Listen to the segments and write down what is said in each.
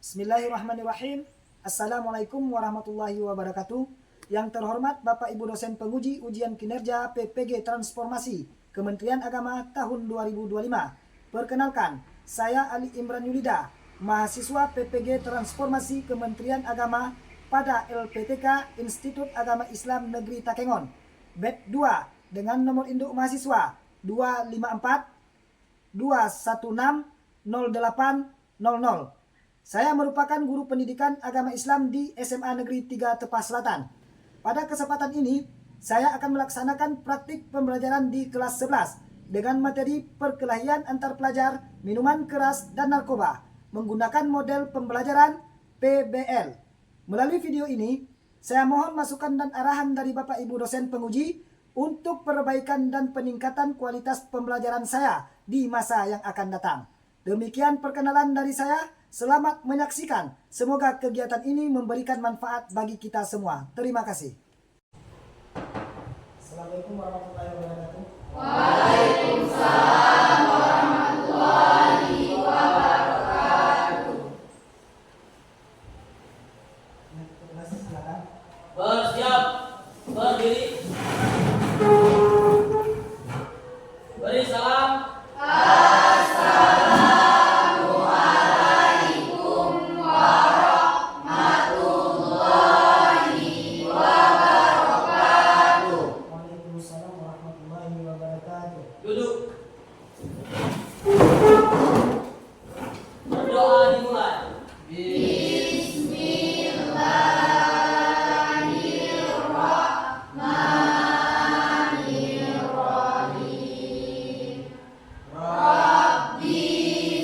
Bismillahirrahmanirrahim. Assalamualaikum warahmatullahi wabarakatuh. Yang terhormat Bapak Ibu dosen penguji ujian kinerja PPG Transformasi Kementerian Agama tahun 2025. Perkenalkan, saya Ali Imran Yulida, mahasiswa PPG Transformasi Kementerian Agama pada LPTK Institut Agama Islam Negeri Takengon, BED 2 dengan nomor induk mahasiswa 254 216 0800. Saya merupakan guru pendidikan agama Islam di SMA Negeri 3 Tepas Selatan. Pada kesempatan ini, saya akan melaksanakan praktik pembelajaran di kelas 11 dengan materi perkelahian antar pelajar, minuman keras, dan narkoba menggunakan model pembelajaran PBL. Melalui video ini, saya mohon masukan dan arahan dari Bapak Ibu dosen penguji untuk perbaikan dan peningkatan kualitas pembelajaran saya di masa yang akan datang. Demikian perkenalan dari saya. Selamat menyaksikan. Semoga kegiatan ini memberikan manfaat bagi kita semua. Terima kasih. Assalamualaikum warahmatullahi wabarakatuh. Waalaikumsalam warahmatullahi wabarakatuh. Silakan. Bersiap, berdiri. Beri salam. Duduk. Berdoa dimulai. Bismillahirrahmanirrahim. Rabbi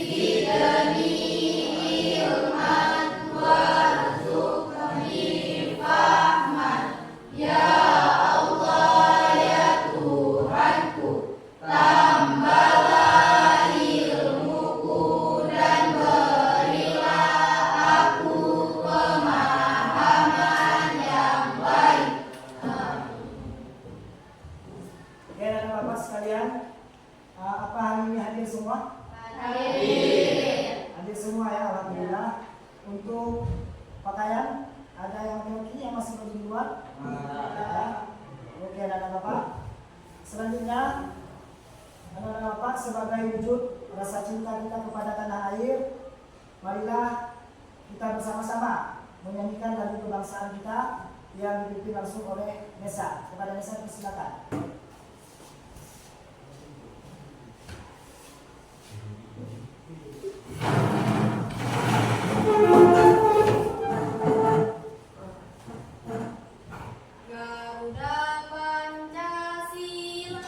zidni ilman warzuqni fahman. Ya Allah, ya Tuhanku, tambahlah ilmuku dan berilah aku pemahaman yang baik. Oke, dan Bapak sekalian, apa hari ini hadir semua? Hadir. Hadir semua ya, alhamdulillah. Untuk pakaian, ada yang ini yang masih baju di luar? Ya. Oke, dan Bapak. Selanjutnya, anak-anak Bapak, sebagai wujud rasa cinta kita kepada tanah air, marilah kita bersama-sama menyanyikan lagu kebangsaan kita yang dipimpin langsung oleh Nesa. Kepada Nesa persilakan. Garuda Pancasila.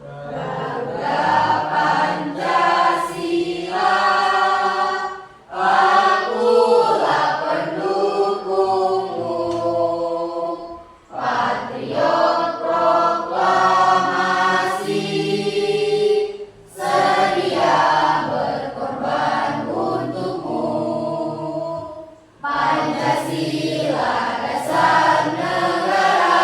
Garuda Pancasila, akulah pendukungmu. Patriot proklamasi, sedia berkorban untukmu. Pancasila dasar negara,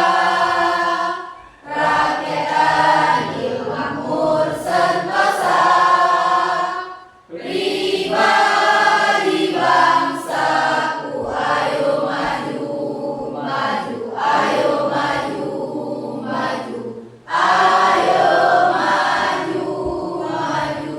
rakyat adil makmur sentosa, pribadi bangsaku ayo maju, maju, ayo maju, maju, ayo maju, maju.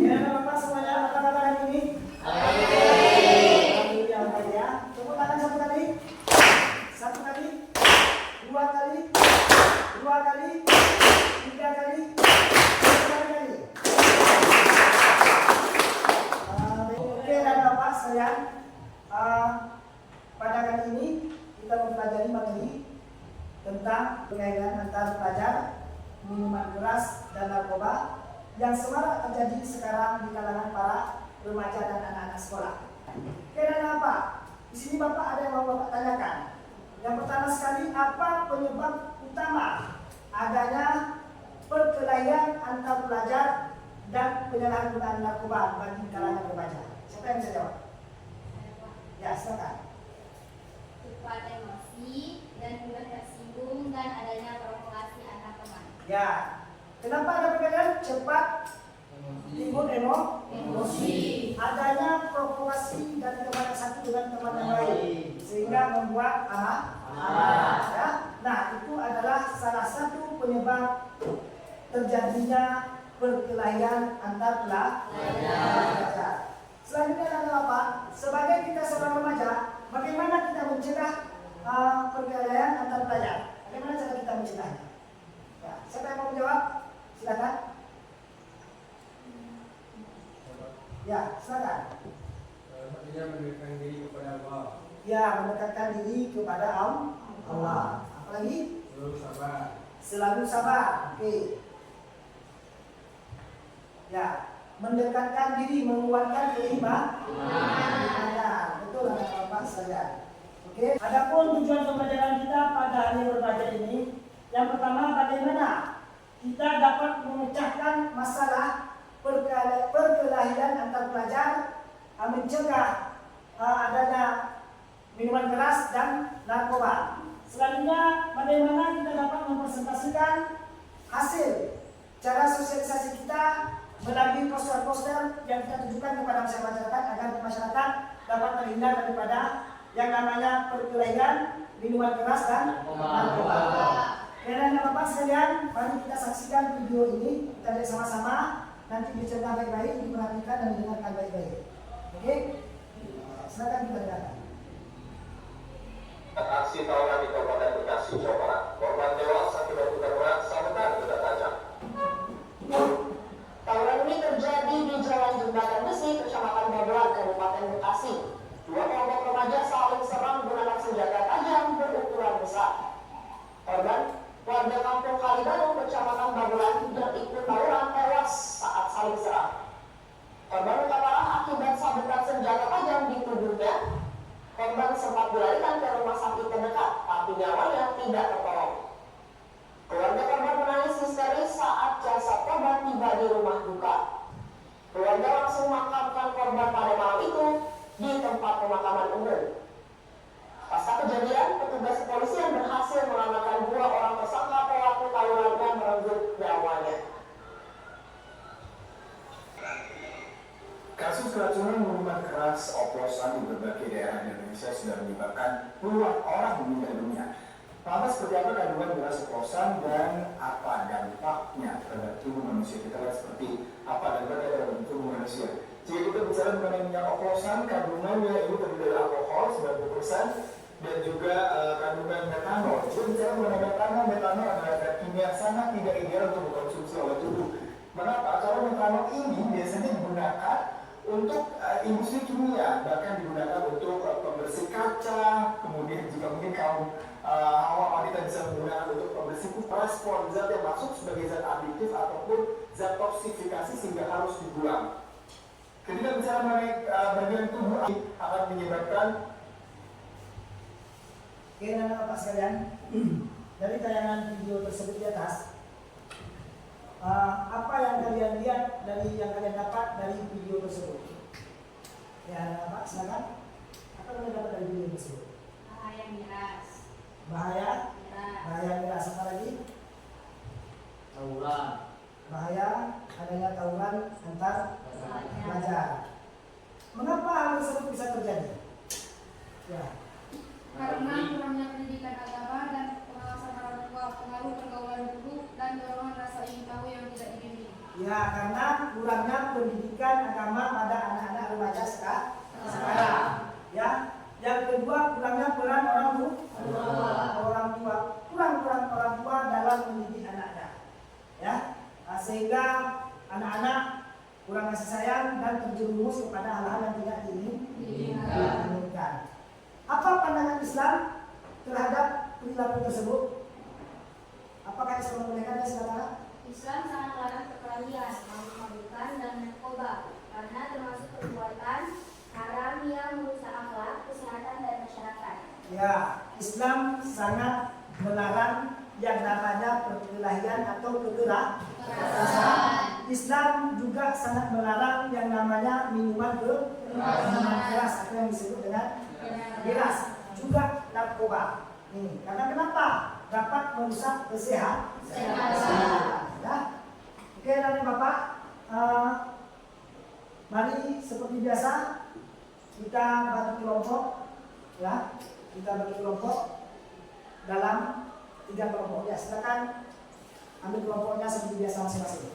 Ya, Bapak semuanya, apa kabar hari ini? Alhamdulillah baik ya. Tepuk tangan satu kali. Satu kali. Dua kali. Dua kali. Tiga kali. Empat kali. Oke, dan Bapak sekalian, pada kali ini kita mempelajari materi tentang perkaitan antar pelajar, minuman keras, dan narkoba yang semarak terjadi sekarang di kalangan para remaja dan anak-anak sekolah. Karena apa? Di sini Bapak ada yang mau Bapak tanyakan. Yang pertama sekali, apa penyebab utama adanya perkelahian antar pelajar dan penyalahgunaan narkoba bagi kalangan remaja? Siapa yang bisa jawab? Ya, silakan. Cepat emosi dan Ya. Kenapa ada perbedaan? Cepat timbul emosi. Adanya provokasi dari teman yang satu dengan teman yang lain sehingga membuat amarah. Ya. Nah, itu adalah salah satu penyebab terjadinya perkelahian antar pelajar. Selanjutnya adalah apa? Sebagai kita seorang remaja, bagaimana kita mencegah perkelahian antar pelajar? Bagaimana cara kita mencegahnya? Ya, siapa yang mau menjawab? Silakan. Ya, silakan. Artinya mendekatkan diri kepada Allah. Ya, mendekatkan diri kepada Allah. Apalagi? Selalu sabar. Selalu sabar. Oke. Ya, mendekatkan diri, menguatkan keimanan. Betul anak-anak sekalian. Oke. Adapun tujuan pembelajaran kita pada hari berbahagia ini, yang pertama bagaimana kita dapat memecahkan masalah perkelahian antar pelajar, mencegah adanya minuman keras dan narkoba. Selanjutnya bagaimana kita dapat mempresentasikan hasil cara sosialisasi kita melalui poster-poster yang kita tunjukkan kepada masyarakat agar masyarakat dapat terhindar daripada yang namanya perkelahian minuman keras dan narkoba. Dan Bapak sekalian, mari kita saksikan video ini, kita lihat sama-sama, nanti dicerna baik-baik, diperhatikan dan didengarkan baik-baik. Oke? Silakan kita dengarkan. Aksi tawuran di Kabupaten Bekasi, Jawa Barat. Korban tewas akibat luka berat sabetan benda tajam. Tawuran ini terjadi di Jalan Jembatan Besi, Kecamatan Babelan, Kabupaten Bekasi. Dua kelompok remaja saling serang menggunakan senjata tajam berukuran besar. Korban warga Kampung Kalibaru, Kecamatan Babelan, yang ikut tawuran tewas saat saling serang. Korban luka parah akibat sabetan senjata tajam di tubuhnya. Korban sempat dilarikan ke rumah sakit terdekat, tapi nyawanya tidak tertolong. Keluarga korban menangis histeris saat jasad korban tiba di rumah duka. Keluarga langsung memakamkan korban pada malam itu di tempat pemakaman umum. Pasca kejadian, petugas kepolisian berhasil mengamankan dua orang tersangka pelaku tawuran dan merenggut nyawanya. Kasus keracunan minuman keras oplosan di berbagai daerah di Indonesia sudah menyebabkan puluhan orang meninggal dunia. Lantas seperti apa kandungan miras oplosan dan apa dampaknya terhadap tubuh manusia? Kita lihat seperti apa dampaknya terhadap tubuh manusia. Jika kita bicara mengenai minyak oplosan, kandungannya ini terdiri dari alkohol 90% dan juga kandungan metanol. Jika bicara mengenai metanol adalah zat kimia sangat tidak ideal untuk dikonsumsi oleh tubuh. Mengapa? Karena metanol ini biasanya digunakan untuk industri kimia, bahkan digunakan untuk pembersih kaca, kemudian juga mungkin kaum hawa wanita bisa menggunakan untuk pembersih respon zat yang masuk sebagai zat adiktif ataupun zat toksifikasi sehingga harus dibuang. Ketika bicara mengenai bagian tubuh akan menyebabkan. Oke, anak-anak sekalian, dari tayangan video tersebut di atas, apa yang kalian lihat dari yang kalian dapat dari video tersebut? Ya, Pak, silakan. Apa yang kalian dapat dari video tersebut? Bahaya miras. Bahaya Miras. miras. Apa lagi? Tawuran. Bahaya adanya tawuran antar pelajar. Mengapa hal tersebut bisa terjadi? Ya. Karena kurangnya pendidikan agama dan pengawasan orang tua, pengaruh pergaulan buruk dan dorongan rasa ingin tahu yang tidak dibimbing. Ya, karena kurangnya pendidikan agama pada anak-anak remaja sekarang. Ya, yang kedua kurangnya peran orang tua. Kurang orang tua dalam mendidik anaknya. Ya, sehingga anak-anak kurang kasih sayang dan terjerumus kepada hal-hal yang tidak diinginkan. Apa pandangan Islam terhadap perilaku tersebut? Apakah Islam membolehkannya? Silakan. Islam sangat melarang perkelahian, mabuk-mabukan, dan narkoba karena termasuk perbuatan haram yang merusak akhlak, kesehatan, dan masyarakat. Ya, Islam sangat melarang yang namanya perkelahian atau kekerasan. Islam juga sangat melarang yang namanya minuman keras atau yang disebut dengan miras, juga narkoba. Nih, karena kenapa? Dapat merusak kesehatan. Ya. Oke, nanti Bapak, mari seperti biasa kita bagi kelompok, ya. Kita bagi kelompok dalam 3 kelompok. Ya, silakan ambil kelompoknya seperti biasa masing-masing.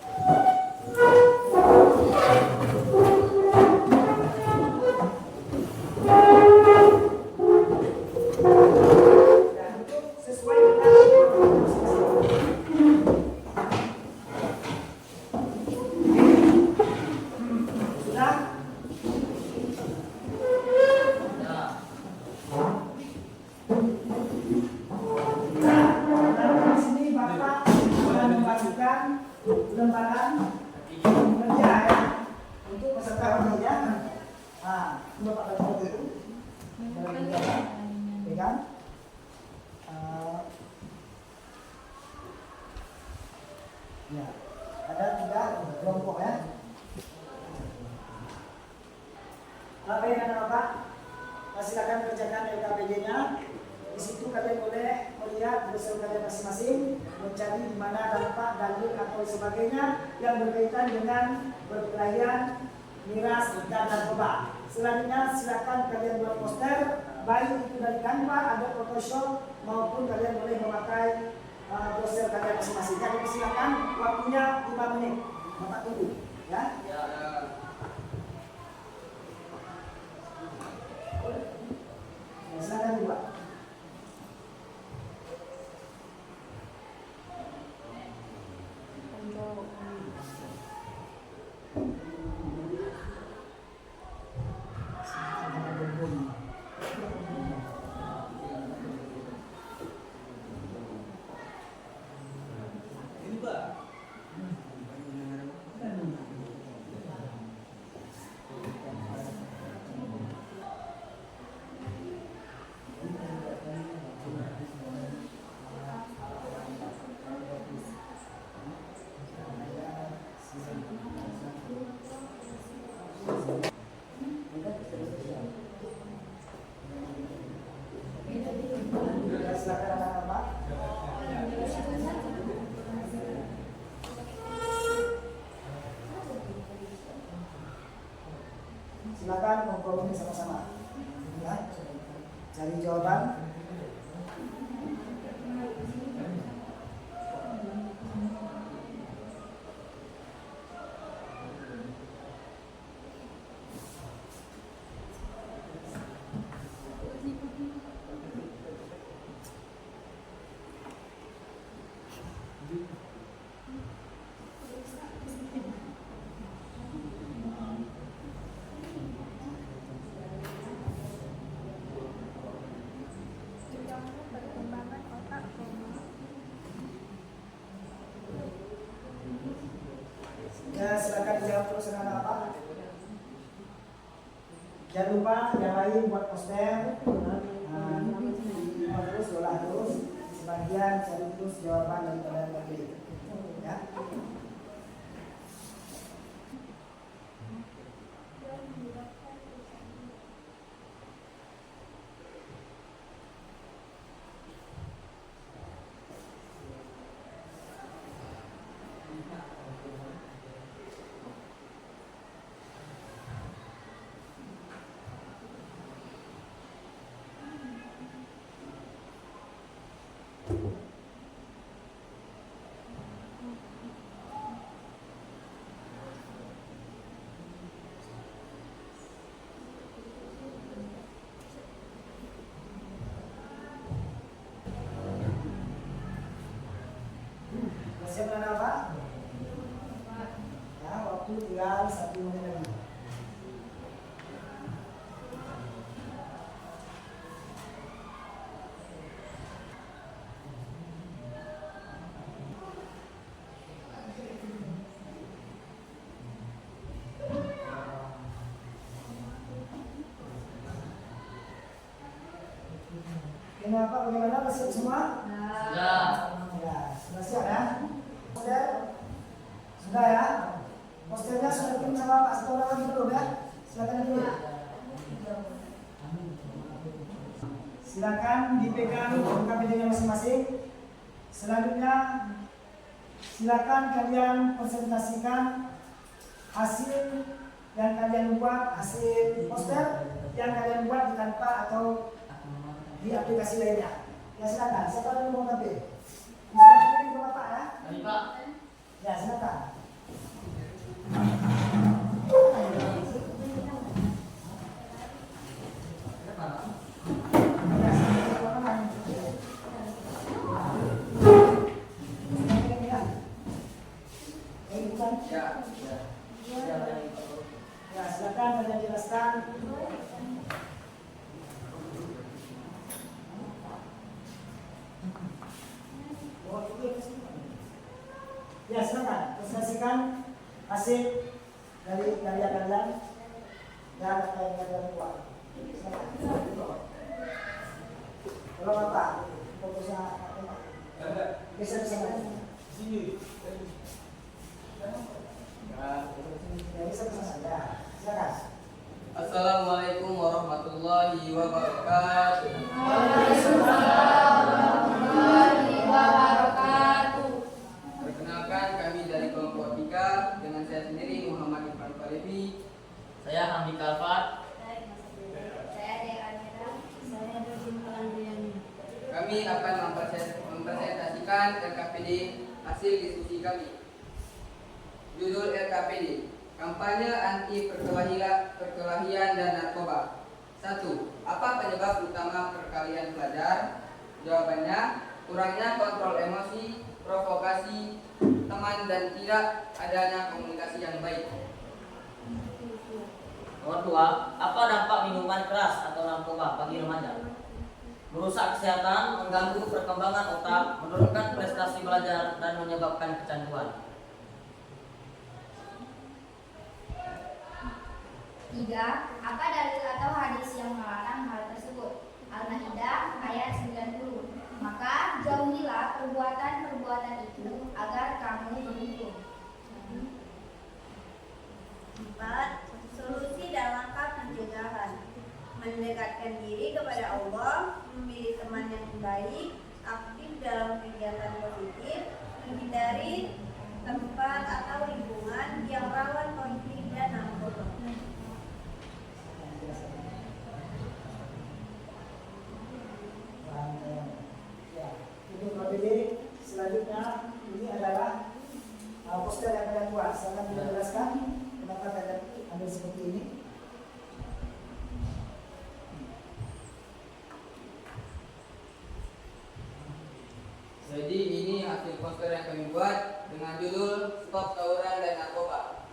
Dan untuk sesuai dengan kelompok masing-masing. Sudah? Nah, di sini Bapak akan membagikan lembaran kerja ya untuk peserta kerja. Nah, Bapak baca itu. Pegang. Ya, ada 3 kelompok ya. Apa yang ada Bapak? Silakan kerjakan LKPJ-nya. Di situ kalian boleh melihat dosen kalian masing-masing, mencari di mana dampak, dalil atau sebagainya yang berkaitan dengan perkelahian, miras, dan narkoba. Selanjutnya silakan kalian buat poster, baik itu dari Canva, ada Photoshop, maupun kalian boleh memakai browser kalian masing-masing. Jadi silakan, waktunya 5 menit. Bapak tunggu, ya. Silakan dibuat. Silakan anak-anak. Silakan kompromi sama-sama. Ya. Cari jawaban. Ya, silakan dijawab terus dengan apa? Jangan lupa yang lain buat poster. Terus olah terus, sebagian cari terus jawaban daripada yang tadi. Ya. Siap dan apa? Ya, waktu tinggal 1 menit lagi. Kenapa? Bagaimana? Siap semua? Ya, sudah siap ya? Poster sudah ya? Posternya sudah kirim sama Pak Sekolah lagi belum ya? Silakan dulu. Silakan dipegang KPD-nya masing-masing. Selanjutnya silakan kalian presentasikan hasil yang kalian buat, hasil poster yang kalian buat di Canva atau di aplikasi lainnya. Ya silakan. Siapa yang mau tampil? Silakan ke Bapak ya. Pak. Ya silakan. Ya, silakan kalian jelaskan. Ya, silakan presentasikan hasil dari karya kalian dan apa yang kalian buat. Silakan. Kalau Bapak, fokusnya apa? Geser ke sana. Sini. Ya, geser ke sana. Ya, silakan. Assalamualaikum warahmatullahi wabarakatuh. Waalaikumsalam warahmatullahi wabarakatuh. Perkenalkan, kami dari kelompok 3 dengan saya sendiri Muhammad Irfan Falevi. Saya Hamdi Kalfat. Saya Dea Anira. Saya Berjumpa Andriani. Kami akan mempresentasikan LKPD hasil diskusi kami. Judul LKPD, kampanye anti perkelahian dan narkoba. 1. Apa penyebab utama perkelahian pelajar? Jawabannya, kurangnya kontrol emosi, provokasi teman dan tidak adanya komunikasi yang baik. Nomor 2, apa dampak minuman keras atau narkoba bagi remaja? Merusak kesehatan, mengganggu perkembangan otak, menurunkan prestasi belajar, dan menyebabkan kecanduan. 3. Apa dalil atau hadis yang melarang hal tersebut? Al-Maidah ayat 90. Maka jauhilah perbuatan-perbuatan itu agar kamu beruntung. 4. Solusi dan langkah pencegahan: mendekatkan diri kepada Allah, memilih teman yang baik, aktif dalam kegiatan positif, menghindari tempat atau lingkungan yang rawan konflik dan narkoba. Ya, untuk KPD selanjutnya ini adalah poster yang kalian buat. Saya akan menjelaskan kenapa kalian ambil seperti ini. Jadi ini hasil poster yang kami buat dengan judul Stop Tawuran dan Narkoba.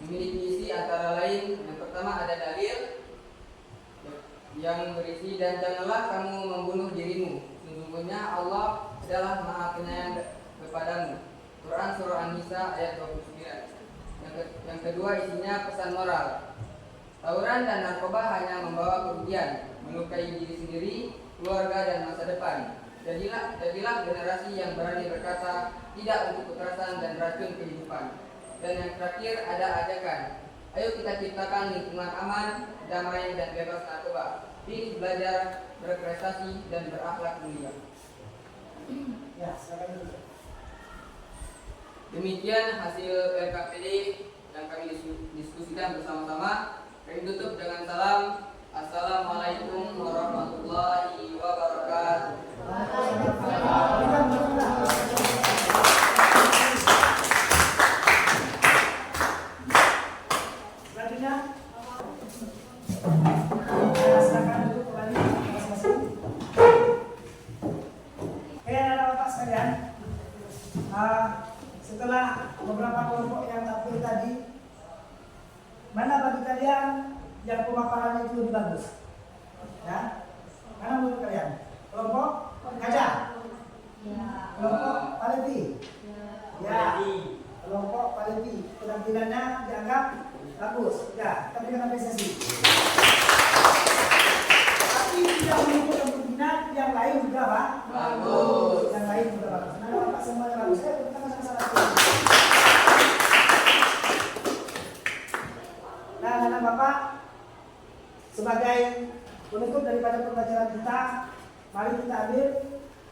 Memiliki isi antara lain, yang pertama ada dalil yang berisi, dan janganlah kamu membunuh dirimu, sesungguhnya Allah adalah Maha Penyayang kepadamu. Quran Surah An-Nisa ayat 29. Yang kedua isinya pesan moral. Tawuran dan narkoba hanya membawa kerugian, melukai diri sendiri, keluarga dan masa depan. Jadilah generasi yang berani berkata tidak untuk kekerasan dan racun kehidupan. Dan yang terakhir ada ajakan, ayo kita ciptakan lingkungan aman, damai dan bebas narkoba. Pilih belajar, berprestasi dan berakhlak mulia. Ya, silakan dulu. Demikian hasil LKPD yang kami diskusikan bersama-sama. Kami tutup dengan salam. Assalamualaikum warahmatullahi wabarakatuh. Selanjutnya, silakan duduk kembali masing-masing. Ada Bapak sekalian, setelah beberapa kelompok yang tampil tadi, mana bagi kalian yang pemaparannya itu lebih bagus? Ya, mana menurut kalian? Kelompok Gajah, kelompok Palevi, ya, kelompok Palevi, penampilannya dianggap bagus, ya, kita berikan apresiasi. Tapi tidak menunjukkan kemungkinan yang lain juga Pak Bagus. Yang lain juga bagus. Nah, Bapak semuanya bagus. Saya kita sama-sama. Nah, Bapak sebagai penutup daripada pembelajaran kita, Mari kita ambil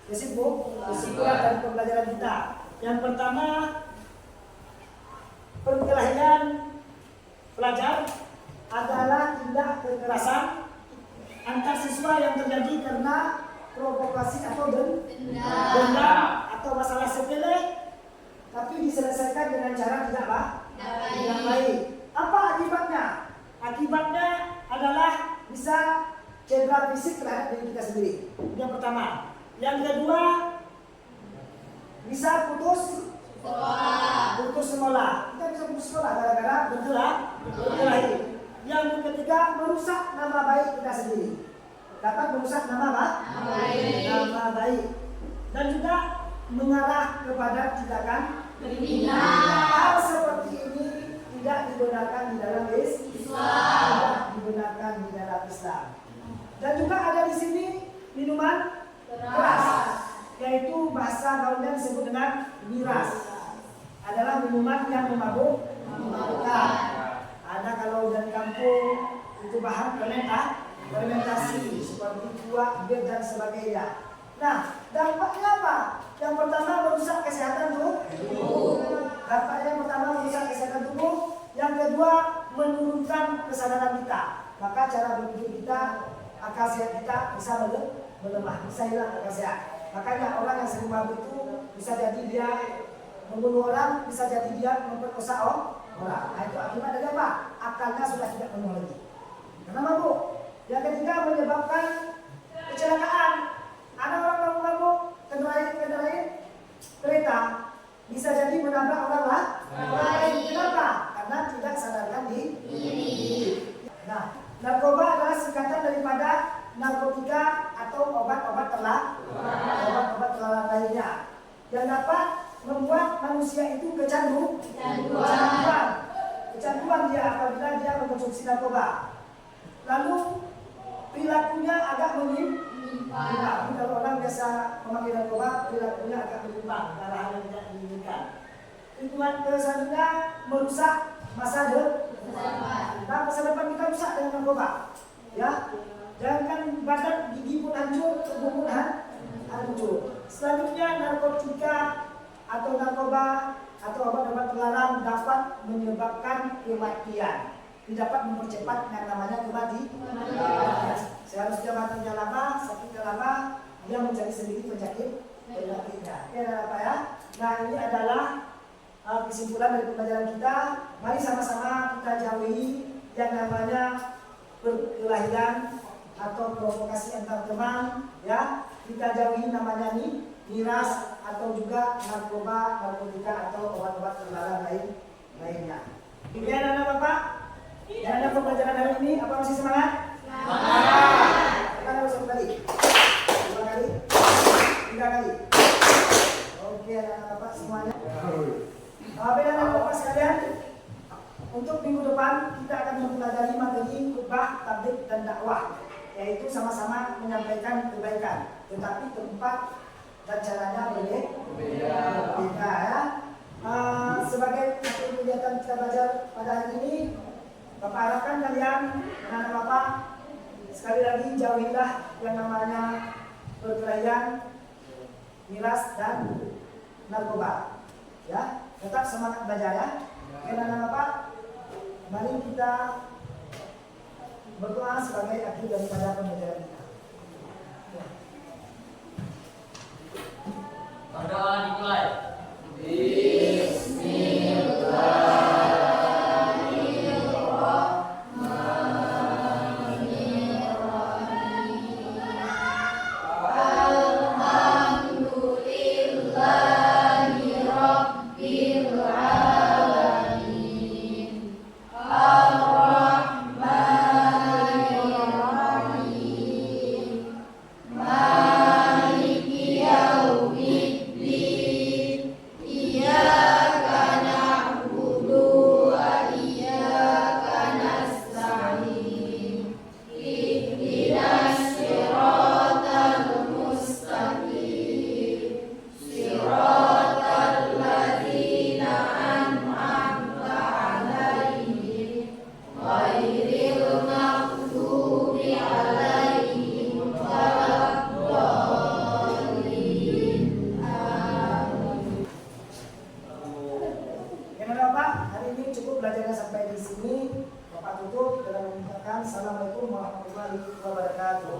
kesimpulan dari pembelajaran kita. Yang pertama, perkelahian pelajar adalah tindak kekerasan antar siswa yang terjadi karena provokasi atau dendam atau masalah sepele, tapi diselesaikan dengan cara tidak baik. Apa akibatnya? Akibatnya adalah bisa cedera fisik terhadap diri kita sendiri. Yang pertama. Yang kedua, bisa putus sekolah. Kita bisa putus sekolah gara-gara berkelahi. Yang ketiga, merusak nama baik kita sendiri. Dapat merusak nama baik. Dan juga mengarah kepada tindakan kriminal. Hal seperti ini tidak dibenarkan di dalam Islam. Tidak dibenarkan di dalam Islam. Dan juga ada di sini minuman keras, yaitu bahasa gaulnya disebut dengan miras. Adalah minuman yang memabukkan. Ada kalau dari kampung itu bahan fermentasi seperti buah, bir dan sebagainya. Nah, dampaknya apa? Yang pertama merusak kesehatan tubuh. Dampaknya yang pertama merusak kesehatan tubuh. Yang kedua menurunkan kesadaran kita. Maka cara berpikir kita, akal sehat kita bisa melemah, bisa hilang akal sehat. Makanya orang yang sering mabuk itu bisa jadi dia membunuh orang, bisa jadi dia memperkosa orang. Nah, itu akibat dari apa? Akalnya sudah tidak penuh lagi karena mabuk. Yang ketiga menyebabkan kecelakaan. Ada orang mabuk kendaraan kereta bisa jadi menabrak orang lain. Kenapa? Karena tidak sadarkan diri. Nah, narkoba adalah singkatan daripada narkotika atau obat-obat terlarang lainnya yang dapat membuat manusia itu kecanduan dia apabila dia mengkonsumsi narkoba. Lalu perilakunya agak menyimpang. Kalau orang biasa memakai narkoba, perilakunya agak menyimpang, hal yang tidak diinginkan. Lingkungan selanjutnya merusak masa depan. Nah, masa depan kita rusak dengan narkoba. Ya, jangan badan, gigi pun hancur, tubuh pun hancur. Selanjutnya narkotika atau narkoba atau obat-obat terlarang dapat menyebabkan kematian. Dapat mempercepat yang namanya kematian. Seharusnya matinya lama, sakitnya lama, dia menjadi sendiri penyakitnya. Oke, apa ya? Nah, ini adalah kesimpulan dari pembelajaran kita. Mari sama-sama kita jauhi yang namanya perkelahian atau provokasi antar teman, ya. Kita jauhi namanya miras atau juga narkoba, narkotika atau obat-obat terlarang lainnya. Demikian anak Bapak. Dan ada pembelajaran hari ini, apa masih semangat? Semangat. Kita harus kembali. 2 kali, 3 kali. Oke, anak Bapak semuanya. Bapak dan anak Bapak sekalian, untuk minggu depan kita akan mempelajari materi khutbah, tabligh dan dakwah, yaitu sama-sama menyampaikan kebaikan, tetapi tempat dan caranya berbeda ya. Sebagai kegiatan kita belajar pada hari ini, Bapak harapkan kalian, anak Bapak, sekali lagi jauhilah yang namanya perkelahian, miras dan narkoba. Ya, tetap semangat belajar ya. Oke, anak Bapak, mari kita berdoa sebagai akhir daripada pembelajaran kita. Berdoa dimulai. pelajarannya sampai di sini. Bapak tutup dengan mengucapkan Assalamualaikum warahmatullahi wabarakatuh.